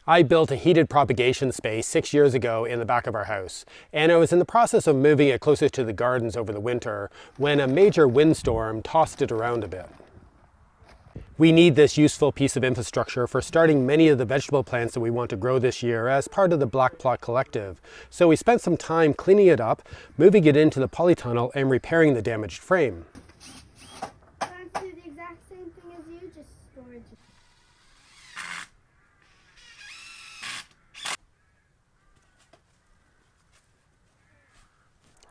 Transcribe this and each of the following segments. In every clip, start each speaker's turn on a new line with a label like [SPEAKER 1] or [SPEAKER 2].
[SPEAKER 1] I built a heated propagation space 6 years ago in the back of our house, and I was in the process of moving it closer to the gardens over the winter when a major windstorm tossed it around a bit. We need this useful piece of infrastructure for starting many of the vegetable plants that we want to grow this year as part of the Black Plot Collective. So we spent some time cleaning it up, moving it into the polytunnel, and repairing the damaged frame.
[SPEAKER 2] Trying to do the exact same thing as you, just storage.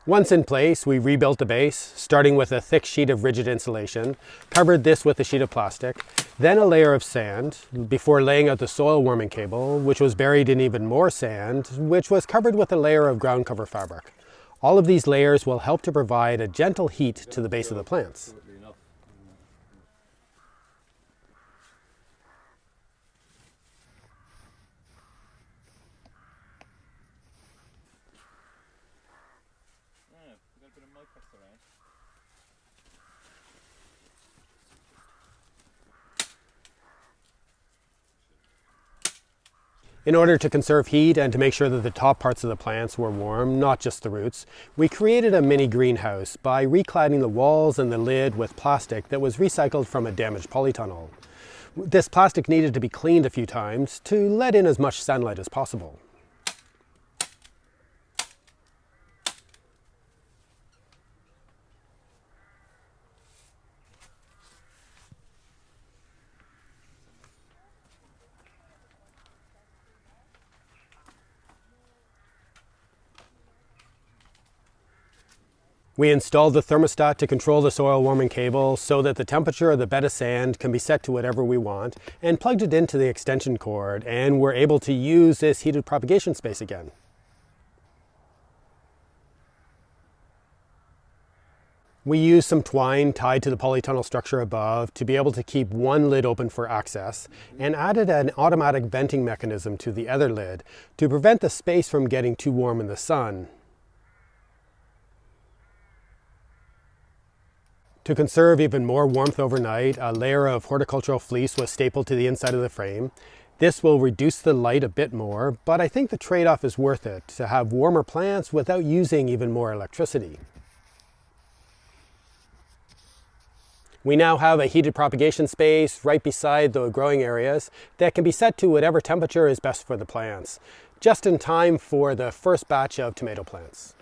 [SPEAKER 1] Once in place, we rebuilt the base, starting with a thick sheet of rigid insulation, covered this with a sheet of plastic, then a layer of sand, before laying out the soil warming cable, which was buried in even more sand, which was covered with a layer of ground cover fabric. All of these layers will help to provide a gentle heat to the base of the plants. In order to conserve heat and to make sure that the top parts of the plants were warm, not just the roots, we created a mini greenhouse by recladding the walls and the lid with plastic that was recycled from a damaged polytunnel. This plastic needed to be cleaned a few times to let in as much sunlight as possible. We installed the thermostat to control the soil warming cable so that the temperature of the bed of sand can be set to whatever we want, and plugged it into the extension cord, and we're able to use this heated propagation space again. We used some twine tied to the polytunnel structure above to be able to keep one lid open for access, and added an automatic venting mechanism to the other lid to prevent the space from getting too warm in the sun. To conserve even more warmth overnight, a layer of horticultural fleece was stapled to the inside of the frame. This will reduce the light a bit more, but I think the trade-off is worth it to have warmer plants without using even more electricity. We now have a heated propagation space right beside the growing areas that can be set to whatever temperature is best for the plants, just in time for the first batch of tomato plants.